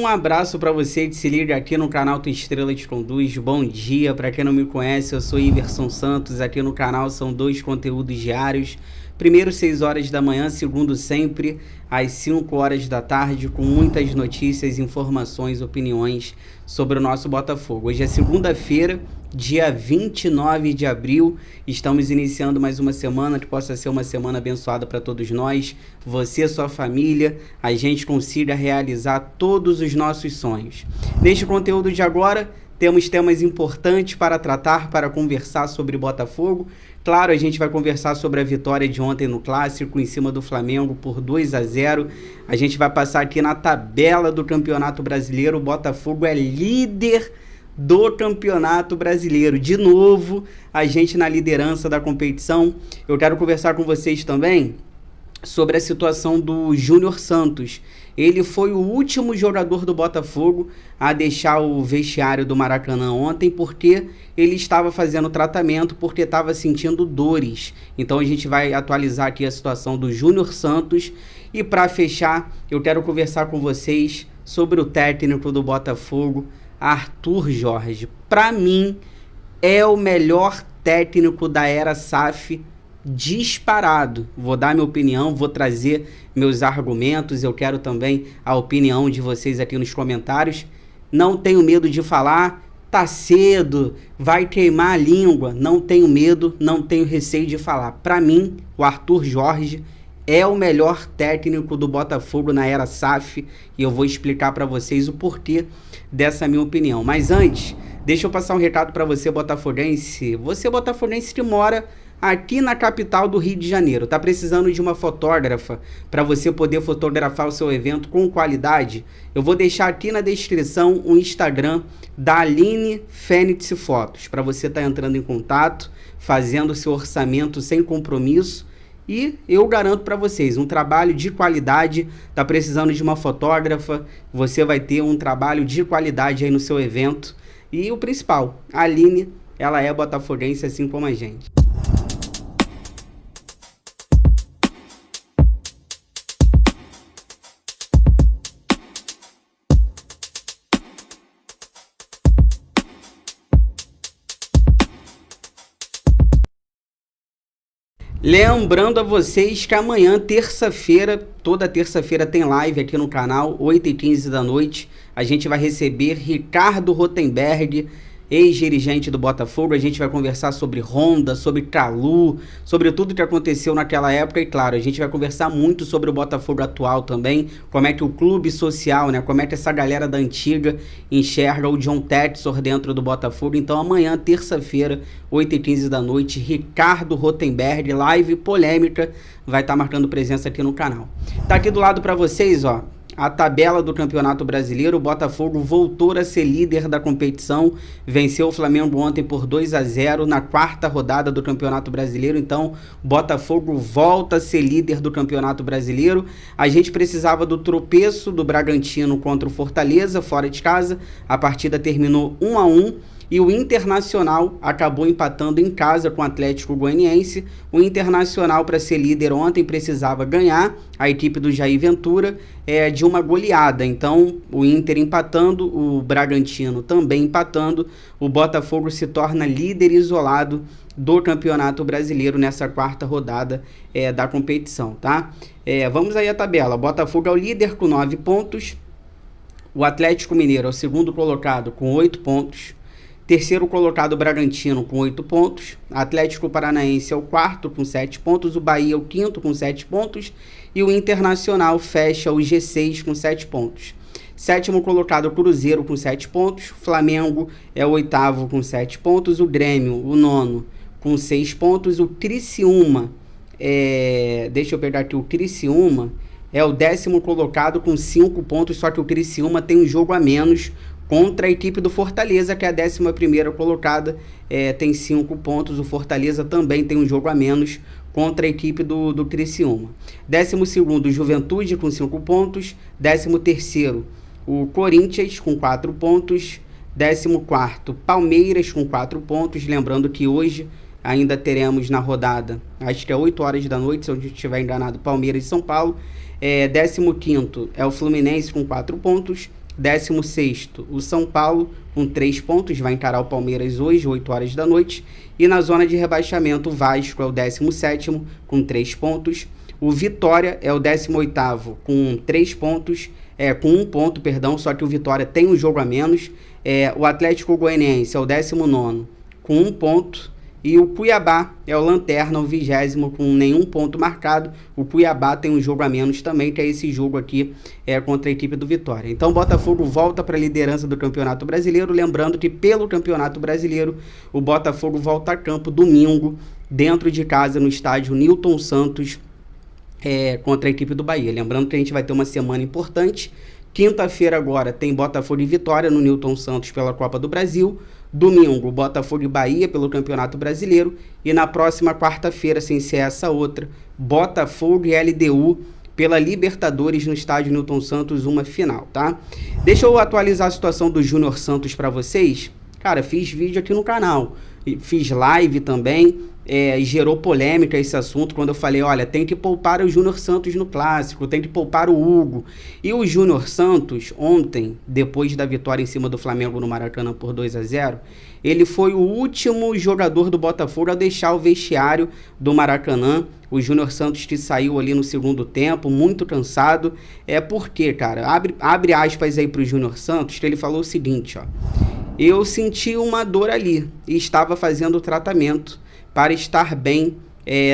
Um abraço para você que se liga aqui no canal Tua Estrela Te Conduz. Bom dia, para quem não me conhece, eu sou Iverson Santos. Aqui no canal são 2 conteúdos diários. Primeiro 6 horas da manhã, segundo sempre às 5 horas da tarde, com muitas notícias, informações, opiniões sobre o nosso Botafogo. Hoje é segunda-feira, dia 29 de abril, estamos iniciando mais uma semana, que possa ser uma semana abençoada para todos nós, você, sua família, a gente consiga realizar todos os nossos sonhos. Neste conteúdo de agora, temos temas importantes para tratar, para conversar sobre Botafogo. Claro, a gente vai conversar sobre a vitória de ontem no Clássico, em cima do Flamengo por 2-0. A gente vai passar aqui na tabela do Campeonato Brasileiro. O Botafogo é líder do Campeonato Brasileiro. De novo, a gente na liderança da competição. Eu quero conversar com vocês também sobre a situação do Júnior Santos. Ele foi o último jogador do Botafogo a deixar o vestiário do Maracanã ontem, porque ele estava fazendo tratamento, porque estava sentindo dores. Então a gente vai atualizar aqui a situação do Júnior Santos. E para fechar, eu quero conversar com vocês sobre o técnico do Botafogo, Arthur Jorge. Para mim, é o melhor técnico da era SAF disparado. Vou dar minha opinião, vou trazer meus argumentos, eu quero também a opinião de vocês aqui nos comentários. Não tenho medo de falar, tá cedo, vai queimar a língua, não tenho medo, não tenho receio de falar. Para mim, o Arthur Jorge é o melhor técnico do Botafogo na era SAF e eu vou explicar para vocês o porquê dessa minha opinião. Mas antes, deixa eu passar um recado para você, botafoguense. Você, botafoguense que mora aqui na capital do Rio de Janeiro, tá precisando de uma fotógrafa para você poder fotografar o seu evento com qualidade? Eu vou deixar aqui na descrição o Instagram da Aline Fênix Fotos, para você estar entrando em contato, fazendo seu orçamento sem compromisso. E eu garanto para vocês, um trabalho de qualidade. Tá precisando de uma fotógrafa, você vai ter um trabalho de qualidade aí no seu evento. E o principal, a Aline, ela é botafoguense assim como a gente. Lembrando a vocês que amanhã, terça-feira, toda terça-feira tem live aqui no canal, 8h15 da noite. A gente vai receber Ricardo Rotenberg, ex-dirigente do Botafogo. A gente vai conversar sobre Honda, sobre Calu, sobre tudo que aconteceu naquela época. E claro, a gente vai conversar muito sobre o Botafogo atual também, como é que o clube social, né, como é que essa galera da antiga enxerga o John Textor dentro do Botafogo. Então amanhã, terça-feira, 8h15 da noite, Ricardo Rotenberg, live polêmica, vai estar marcando presença aqui no canal. Tá aqui do lado para vocês, ó, a tabela do Campeonato Brasileiro. O Botafogo voltou a ser líder da competição, venceu o Flamengo ontem por 2-0 na 4ª rodada do Campeonato Brasileiro. Então, o Botafogo volta a ser líder do Campeonato Brasileiro. A gente precisava do tropeço do Bragantino contra o Fortaleza, fora de casa. A partida terminou 1-1. E o Internacional acabou empatando em casa com o Atlético Goianiense. O Internacional, para ser líder ontem, precisava ganhar a equipe do Jair Ventura de uma goleada. Então, o Inter empatando, o Bragantino também empatando, o Botafogo se torna líder isolado do Campeonato Brasileiro nessa 4ª rodada da competição, tá? Vamos aí à tabela. O Botafogo é o líder com 9 pontos. O Atlético Mineiro é o segundo colocado com 8 pontos. Terceiro colocado, Bragantino, com 8 pontos. Atlético Paranaense é o 4º com 7 pontos. O Bahia é o 5º com 7 pontos. E o Internacional fecha o G6 com 7 pontos. Sétimo colocado, Cruzeiro, com 7 pontos. Flamengo é o 8º com 7 pontos. O Grêmio, o 9º, com 6 pontos. O Criciúma, deixa eu pegar aqui, o Criciúma é o 10º colocado com 5 pontos. Só que o Criciúma tem um jogo a menos contra a equipe do Fortaleza, que é a 11ª colocada, tem 5 pontos. O Fortaleza também tem um jogo a menos contra a equipe do Criciúma. 12º, Juventude, com 5 pontos. 13º, o Corinthians, com 4 pontos. 14º, Palmeiras, com 4 pontos. Lembrando que hoje ainda teremos na rodada, acho que é 8 horas da noite, se eu não estiver enganado, Palmeiras e São Paulo. 15º é o Fluminense, com 4 pontos. 16º, o São Paulo, com 3 pontos, vai encarar o Palmeiras hoje, 8 horas da noite. E na zona de rebaixamento, o Vasco é o 17º, com 3 pontos. O Vitória é o 18º, com 3 pontos, com 1 ponto, perdão, só que o Vitória tem um jogo a menos. O Atlético Goianiense é o 19º, com 1 ponto. E o Cuiabá é o lanterna, o 20º, com nenhum ponto marcado. O Cuiabá tem um jogo a menos também, que é esse jogo aqui contra a equipe do Vitória. Então o Botafogo volta para a liderança do Campeonato Brasileiro. Lembrando que pelo Campeonato Brasileiro, o Botafogo volta a campo domingo, dentro de casa, no estádio Newton Santos, contra a equipe do Bahia. Lembrando que a gente vai ter uma semana importante. Quinta-feira agora tem Botafogo e Vitória no Newton Santos pela Copa do Brasil. Domingo, Botafogo e Bahia pelo Campeonato Brasileiro. E na próxima quarta-feira, sem ser essa outra, Botafogo e LDU pela Libertadores no estádio Newton Santos, uma final, tá? Deixa eu atualizar a situação do Júnior Santos para vocês. Cara, fiz vídeo aqui no canal, fiz live também. Gerou polêmica esse assunto quando eu falei, olha, tem que poupar o Júnior Santos no Clássico, tem que poupar o Hugo. E o Júnior Santos, ontem, depois da vitória em cima do Flamengo no Maracanã por 2-0, ele foi o último jogador do Botafogo a deixar o vestiário do Maracanã. O Júnior Santos que saiu ali no segundo tempo, muito cansado. Porque, cara, abre aspas aí pro Júnior Santos, que ele falou o seguinte, ó. Eu senti uma dor ali e estava fazendo o tratamento para estar bem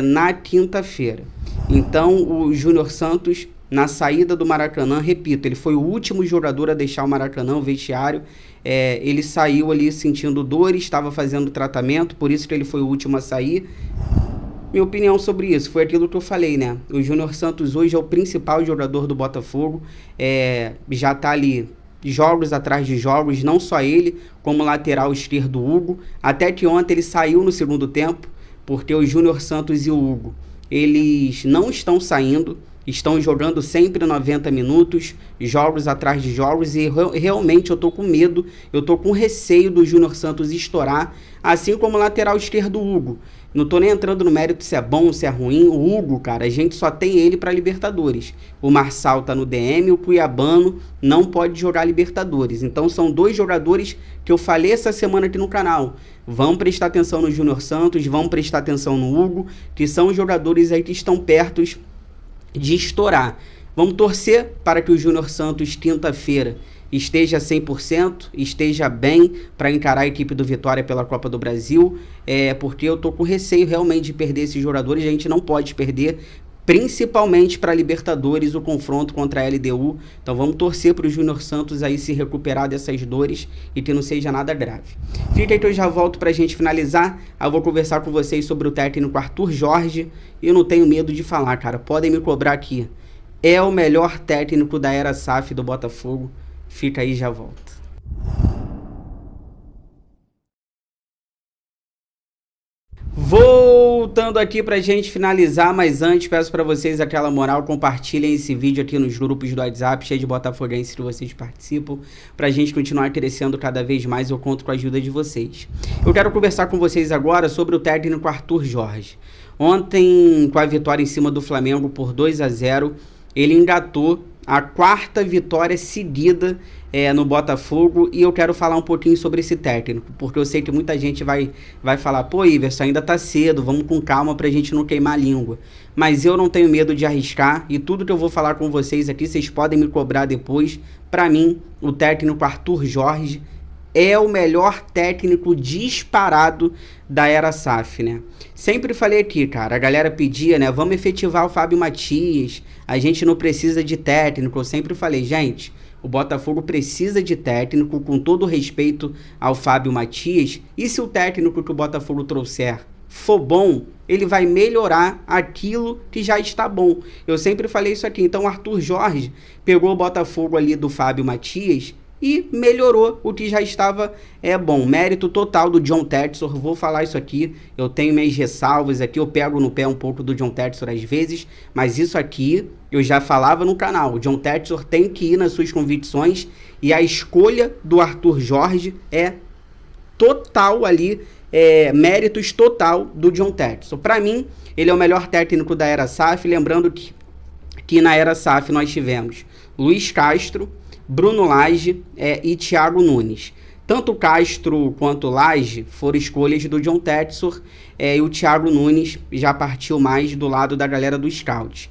na quinta-feira. Então, o Júnior Santos, na saída do Maracanã, repito, ele foi o último jogador a deixar o Maracanã, o vestiário. Ele saiu ali sentindo dor, estava fazendo tratamento, por isso que ele foi o último a sair. Minha opinião sobre isso foi aquilo que eu falei, né? O Júnior Santos hoje é o principal jogador do Botafogo, já está ali jogos atrás de jogos, não só ele, como lateral esquerdo Hugo, até que ontem ele saiu no segundo tempo, porque o Júnior Santos e o Hugo, eles não estão saindo, estão jogando sempre 90 minutos, jogos atrás de jogos, e realmente eu tô com medo, eu tô com receio do Júnior Santos estourar, assim como o lateral esquerdo Hugo. Não tô nem entrando no mérito se é bom, se é ruim. O Hugo, cara, a gente só tem ele para Libertadores. O Marçal tá no DM, o Cuiabano não pode jogar Libertadores. Então são 2 jogadores que eu falei essa semana aqui no canal. Vão prestar atenção no Júnior Santos, vão prestar atenção no Hugo, que são jogadores aí que estão perto de estourar. Vamos torcer para que o Júnior Santos, quinta-feira, esteja 100%, esteja bem para encarar a equipe do Vitória pela Copa do Brasil, porque eu tô com receio realmente de perder esses jogadores. A gente não pode perder, principalmente para Libertadores, o confronto contra a LDU. Então vamos torcer para o Júnior Santos aí se recuperar dessas dores e que não seja nada grave. Fica aí que eu já volto para a gente finalizar. Eu vou conversar com vocês sobre o técnico Arthur Jorge, e eu não tenho medo de falar, cara, podem me cobrar aqui. É o melhor técnico da era SAF do Botafogo. Fica aí, já volto. Voltando aqui pra gente finalizar, mas antes peço pra vocês aquela moral, compartilhem esse vídeo aqui nos grupos do WhatsApp, cheio de botafoguenses que vocês participam, pra gente continuar crescendo cada vez mais. Eu conto com a ajuda de vocês. Eu quero conversar com vocês agora sobre o técnico Arthur Jorge. Ontem, com a vitória em cima do Flamengo por 2-0, ele engatou a 4ª vitória seguida no Botafogo, e eu quero falar um pouquinho sobre esse técnico, porque eu sei que muita gente vai falar, pô, Iverson, ainda tá cedo, vamos com calma pra gente não queimar a língua. Mas eu não tenho medo de arriscar, e tudo que eu vou falar com vocês aqui, vocês podem me cobrar depois. Pra mim, o técnico Arthur Jorge é o melhor técnico disparado da era SAF, né? Sempre falei aqui, cara, a galera pedia, né, vamos efetivar o Fábio Matias, a gente não precisa de técnico. Eu sempre falei, gente, o Botafogo precisa de técnico, com todo o respeito ao Fábio Matias, e se o técnico que o Botafogo trouxer for bom, ele vai melhorar aquilo que já está bom. Eu sempre falei isso aqui. Então o Arthur Jorge pegou o Botafogo ali do Fábio Matias e melhorou o que já estava bom. Mérito total do John Textor, vou falar isso aqui, eu tenho minhas ressalvas aqui, eu pego no pé um pouco do John Textor às vezes, mas isso aqui eu já falava no canal. O John Textor tem que ir nas suas convicções, e a escolha do Arthur Jorge é total ali, méritos total do John Textor. Para mim, ele é o melhor técnico da era SAF, lembrando que na era SAF nós tivemos Luiz Castro, Bruno Lage e Thiago Nunes. Tanto Castro quanto Lage foram escolhas do John Textor, e o Thiago Nunes já partiu mais do lado da galera do Scout.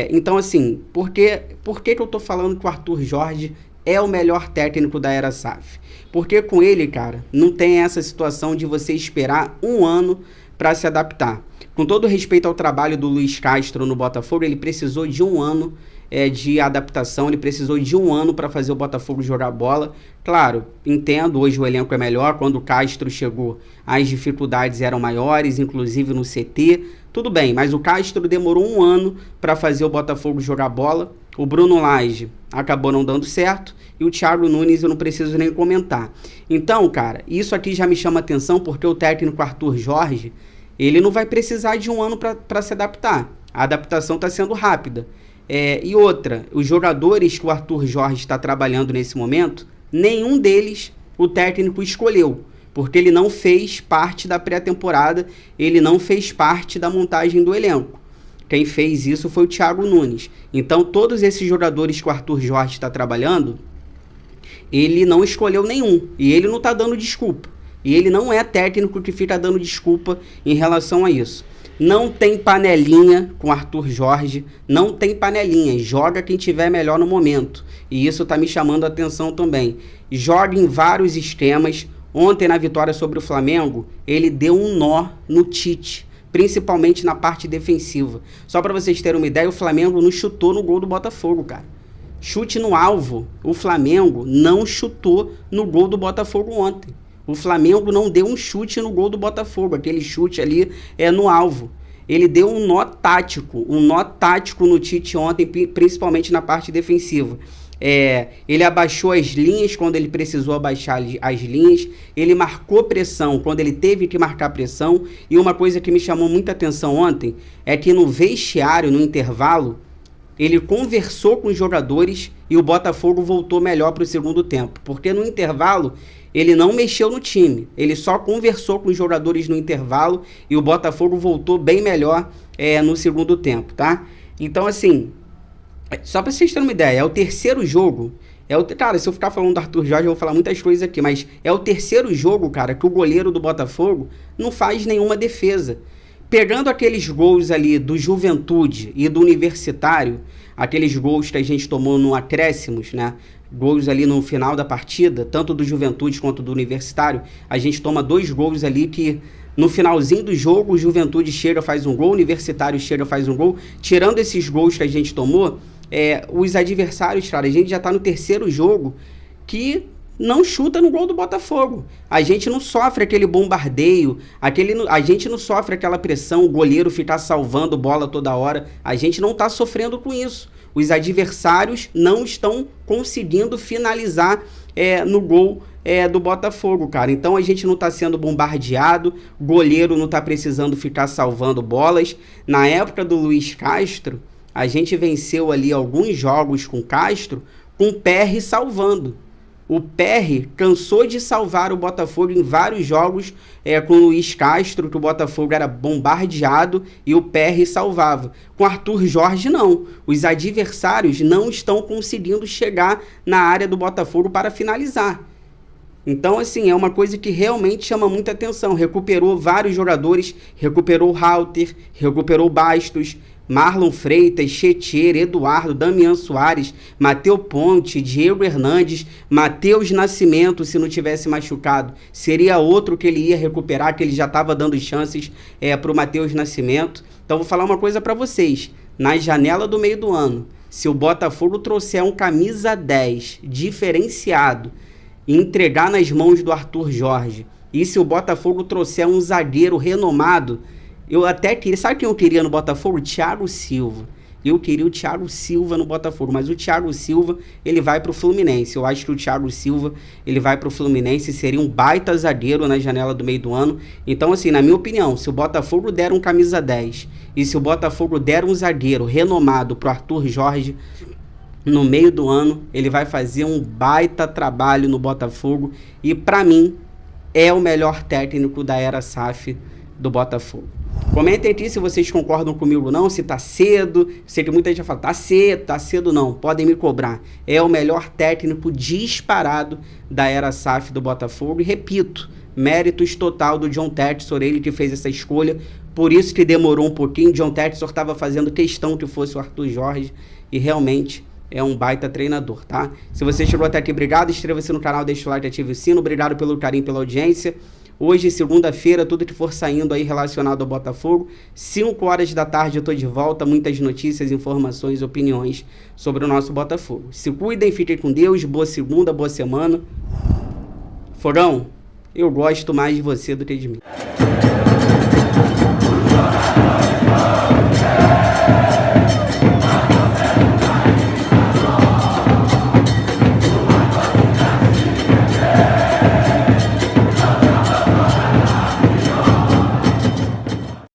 Então, assim, por que eu tô falando que o Arthur Jorge é o melhor técnico da era SAF? Porque com ele, cara, não tem essa situação de você esperar um ano para se adaptar. Com todo respeito ao trabalho do Luiz Castro no Botafogo, ele precisou de um ano de adaptação, ele precisou de um ano para fazer o Botafogo jogar bola. Claro, entendo, hoje o elenco é melhor, quando o Castro chegou as dificuldades eram maiores, inclusive no CT, tudo bem, mas o Castro demorou um ano para fazer o Botafogo jogar bola. O Bruno Lage acabou não dando certo e o Thiago Nunes eu não preciso nem comentar. Então, cara, isso aqui já me chama atenção porque o técnico Arthur Jorge, ele não vai precisar de um ano para se adaptar. A adaptação está sendo rápida. E outra, os jogadores que o Arthur Jorge está trabalhando nesse momento, nenhum deles o técnico escolheu, porque ele não fez parte da pré-temporada, ele não fez parte da montagem do elenco. Quem fez isso foi o Thiago Nunes. Então, todos esses jogadores que o Arthur Jorge está trabalhando, ele não escolheu nenhum, e ele não está dando desculpa. E ele não é técnico que fica dando desculpa em relação a isso. Não tem panelinha com Arthur Jorge, não tem panelinha, joga quem tiver melhor no momento. E isso tá me chamando a atenção também. Joga em vários esquemas. Ontem na vitória sobre o Flamengo, ele deu um nó no Tite, principalmente na parte defensiva. Só para vocês terem uma ideia, o Flamengo não chutou no gol do Botafogo, cara. Chute no alvo, o Flamengo não chutou no gol do Botafogo ontem. O Flamengo não deu um chute no gol do Botafogo, aquele chute ali no alvo. Ele deu um nó tático no Tite ontem, principalmente na parte defensiva. Ele abaixou as linhas quando ele precisou abaixar as linhas, ele marcou pressão quando ele teve que marcar pressão, e uma coisa que me chamou muita atenção ontem é que no vestiário, no intervalo, ele conversou com os jogadores e o Botafogo voltou melhor para o segundo tempo, porque no intervalo ele não mexeu no time, ele só conversou com os jogadores no intervalo e o Botafogo voltou bem melhor no segundo tempo, tá? Então, assim, só para vocês terem uma ideia, é o terceiro jogo, cara, se eu ficar falando do Arthur Jorge, eu vou falar muitas coisas aqui, mas é o terceiro jogo, cara, que o goleiro do Botafogo não faz nenhuma defesa. Pegando aqueles gols ali do Juventude e do Universitário, aqueles gols que a gente tomou no acréscimos, né? Gols ali no final da partida, tanto do Juventude quanto do Universitário, a gente toma 2 gols ali que no finalzinho do jogo o Juventude chega, faz um gol, o Universitário chega, faz um gol. Tirando esses gols que a gente tomou, os adversários, cara, a gente já tá no terceiro jogo que não chuta no gol do Botafogo. A gente não sofre aquele bombardeio, a gente não sofre aquela pressão, o goleiro ficar salvando bola toda hora. A gente não tá sofrendo com isso. Os adversários não estão conseguindo finalizar no gol do Botafogo, cara. Então a gente não está sendo bombardeado, o goleiro não está precisando ficar salvando bolas. Na época do Luiz Castro, a gente venceu ali alguns jogos com Castro, com o Perry salvando. O Perry cansou de salvar o Botafogo em vários jogos com o Luiz Castro, que o Botafogo era bombardeado e o Perry salvava. Com Arthur Jorge, não. Os adversários não estão conseguindo chegar na área do Botafogo para finalizar. Então, assim, é uma coisa que realmente chama muita atenção. Recuperou vários jogadores, recuperou o Halter, recuperou o Bastos, Marlon Freitas, Chetcher, Eduardo, Damian Soares, Matheus Ponte, Diego Hernandes, Matheus Nascimento, se não tivesse machucado, seria outro que ele ia recuperar, que ele já estava dando chances para o Matheus Nascimento. Então vou falar uma coisa para vocês, na janela do meio do ano, se o Botafogo trouxer um camisa 10 diferenciado e entregar nas mãos do Arthur Jorge, e se o Botafogo trouxer um zagueiro renomado, eu até queria... Sabe quem eu queria no Botafogo? Thiago Silva. Eu queria o Thiago Silva no Botafogo, mas o Thiago Silva, ele vai pro Fluminense. Eu acho que o Thiago Silva, ele vai pro Fluminense, seria um baita zagueiro na janela do meio do ano. Então, assim, na minha opinião, se o Botafogo der um camisa 10 e se o Botafogo der um zagueiro renomado pro Arthur Jorge, no meio do ano, ele vai fazer um baita trabalho no Botafogo e, pra mim, é o melhor técnico da era SAF do Botafogo. Comentem aqui se vocês concordam comigo ou não, se tá cedo. Sei que muita gente fala, tá cedo não, podem me cobrar. É o melhor técnico disparado da era SAF do Botafogo. E repito, méritos total do John Textor, ele que fez essa escolha. Por isso que demorou um pouquinho. John Textor estava fazendo questão que fosse o Arthur Jorge e realmente é um baita treinador, tá? Se você chegou até aqui, obrigado. Inscreva-se no canal, deixa o like, ative o sino. Obrigado pelo carinho, pela audiência. Hoje, segunda-feira, tudo que for saindo aí relacionado ao Botafogo, 5 horas da tarde eu tô de volta, muitas notícias, informações, opiniões sobre o nosso Botafogo. Se cuidem, fiquem com Deus, boa segunda, boa semana. Fogão, eu gosto mais de você do que de mim.